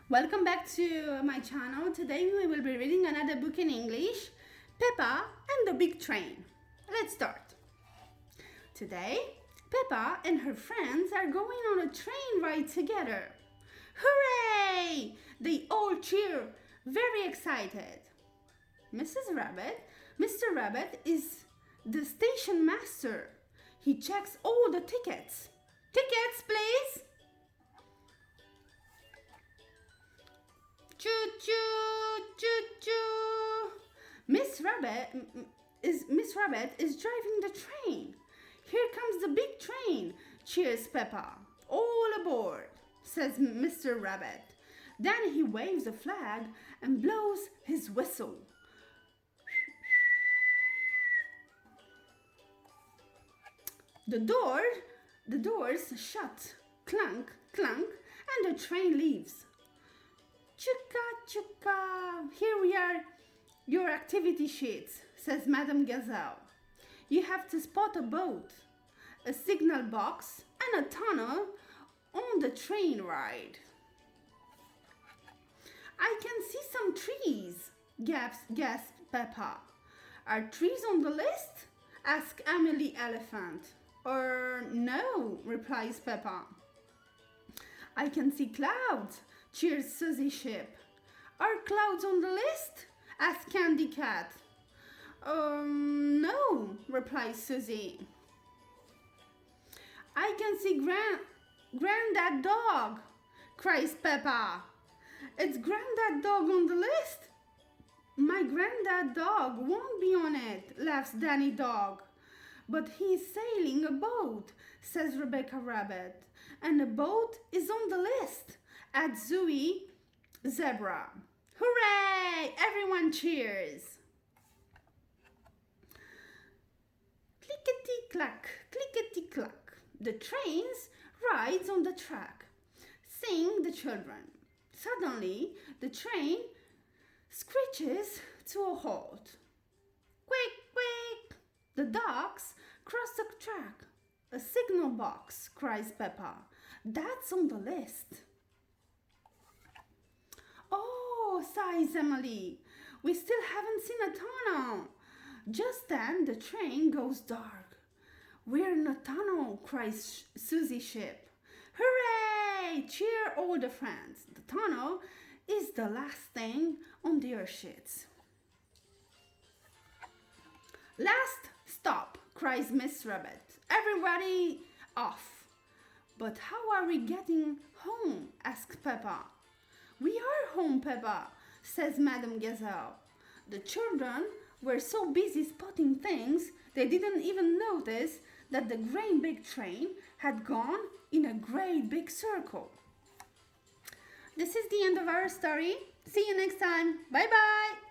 Welcome back to my channel. Today we will be reading another book in English, Peppa and the Big Train. Let's start. Today, Peppa and her friends are going on a train ride together. Hooray! They all cheer, very excited. Mr. Rabbit is the station master. He checks all the tickets. Tickets, please! Choo-choo, choo-choo. Miss Rabbit is driving the train. Here comes the big train, cheers Peppa. All aboard, says Mr. Rabbit. Then he waves a flag and blows his whistle. The doors shut, clunk, clunk, and the train leaves. Chuka, chuka, here we are, your activity sheets, says Madame Gazelle. You have to spot a boat, a signal box, and a tunnel on the train ride. I can see some trees, gasped Peppa. Are trees on the list? Asked Amelie Elephant. No, replies Peppa. I can see clouds, cheers Susie Sheep. Are clouds on the list? Asked Candy Cat. No, replies Susie. I can see Granddad Dog, cries Peppa. It's Granddad Dog on the list? My Granddad Dog won't be on it, laughs Danny Dog. But he's sailing a boat, says Rebecca Rabbit. And a boat is on the list, adds Zoe Zebra. Hooray! Everyone cheers. Clickety-clack, clickety-clack. The trains rides on the track. Sing the children. Suddenly, the train screeches to a halt. Quick, quick! The ducks cross the track. A signal box, cries Peppa. That's on the list. Oh, sighs Emily. We still haven't seen a tunnel. Just then the train goes dark. We're in a tunnel, cries Susie Sheep. Hooray! Cheer all the friends. The tunnel is the last thing on the earth sheets. Last stop, cries Miss Rabbit. Everybody off. But how are we getting home? Asks Peppa. We are home, Peppa, says Madame Gazelle. The children were so busy spotting things they didn't even notice that the great big train had gone in a great big circle. This is the end of our story. See you next time. Bye bye.